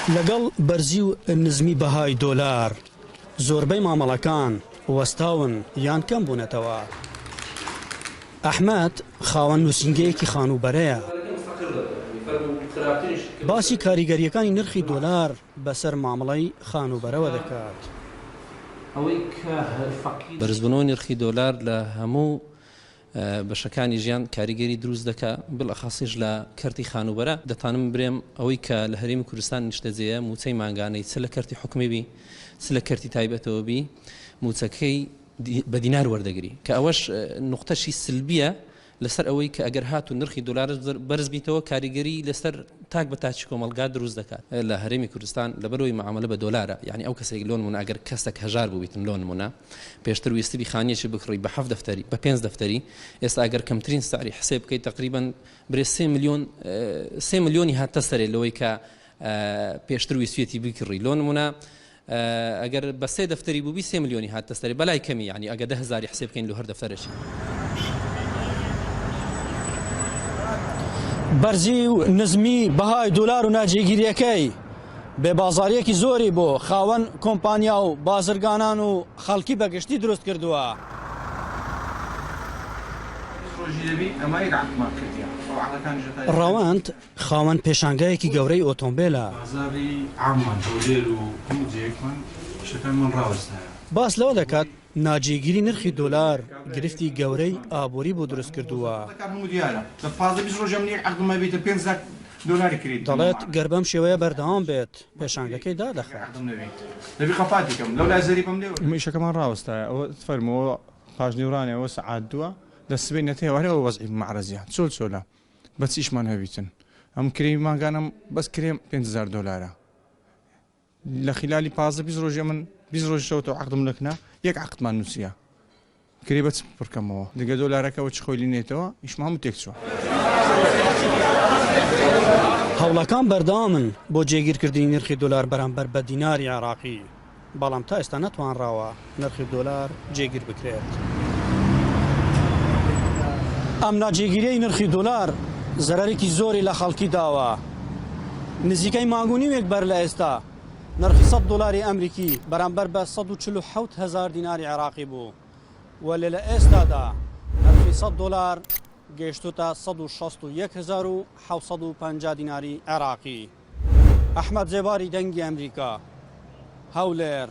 لەگەڵ بەرزی و نزمی بەهای دۆلار زۆربەی مامەڵەکان وەستاون یان کەم بوونەتەوە. ئەحمەد خاوەن نووسینگەیەکی خانوبەرەیە. باسی کاریگەریەکانی نرخی دۆلار بەسەر مامەڵەی خانوبەرەوە دەکات. بەرزبوونەوەی نرخی دۆلار لە هەموو بەشەکانی ژیان کاریگەری دروست دەکات، بڵەخاصیش لە کەرتی خانوبەرە. دەتانم برێم ئەوەی کە لە هەرێمی کوردستان نیشتەجێیە موچەی مانگانەی چ لە کەرتی حکومی بی چ لە کەرتی تایبەتەوە بی موچەکەی بە دینار وەردەگری، کە ئەوەش نقطەشی سلبیە لەسەر ئەوەی کە ئەگەر هاتو نرخی دۆلار بەرز بیتەوە کاریگەری لەسەر تاک بە تاچی کۆمەلگا دروست دەکات لە هەرێمی کوردستان لەبەرەوەی معاملە بە دۆلارە. یعنی ئەو کەسێک لۆن مونە ئەگەر کەسێک هەژار بوویتن لۆن مونە پێشتر ویستی خانیەکی بکڕی بە 7 دەفتەری بە 5 دەفتەری، ئێستا ئەگەر کەمترین سعری حسێب بکەیت تقریبا برێ 3 ملیۆنی هاتە سەرێ لەوەی کە پێشتر ویستویەتی بکڕی لۆن مونە ئەگەر بە 3 دەفتەری بووبی 3 ملیۆنی هاتە سەرێ بەلای کەمی، یعنی ئەگەر 10,000 حسێب بکەین لە هەر دەفتەرێکی. بەرزی و نزمی بەهای دۆلار و ناجێگیریەکەی بێبازاریەکی زۆری بۆ خاوەن کۆمپانیا و بازرگانان و خەڵکی بەگشتی دروست کردووە. ڕەوەند خاوەن پێشانگایەکی گەورەی ئۆتۆمبیلە. باس لەوە دەکات ناجێگیری نرخی دۆلار گرفتی گەورەی ئابووری بۆ دروست کردووە. دەڵێت گەر بەم شێوەیە بەردەوام بێت پێشانگەکەی دادەخات. میشەکەمان ڕاوەستایە ئەوە فەرمەوە پاشنیوڕانەوە سەعات دووە دەسبەی نەتێوارەوە وەزعی مەعرەزیان چۆلە بە چیشمان هەویتن ئەم کری ماگانم بەس کرێم 5,000 دۆلارە لە خلالی 15 ڕۆژێ من 20 ڕۆژ شەوتەوە عەقدم لەکنە یەک عەقدمان نووسیە کرێ بەچ پڕکەمەوە دیگە دۆلارەکەەوە چ خۆی لینێتەوە ئیشمە هەموو تێک چووە. هەوڵەکان بەردەوامن بۆ جێگیرکردنی نرخی دۆلار بەرامبەر بە دیناری عێراقی، بەڵام تا ئێستا نەتوانراوە نرخی دۆلار جێگیر بکرێت. ئەم ناجێگیریەی نرخی دۆلار زەرەرێکی زۆری لە خەڵکی داوە. نزیکەی مانگونیوێک بەر لە ئێستا نرخی 100 دۆلاری ئەمریکی بەرامبەر بە 147,000 دیناری عێراقی بوو، وەلێ لە ئێستادا نرخی 100 دۆلار گەیشتوتە 161,750 دیناری عێراقی. ئەحمەد جێباری دەنگی ئەمریکا، هەولێر.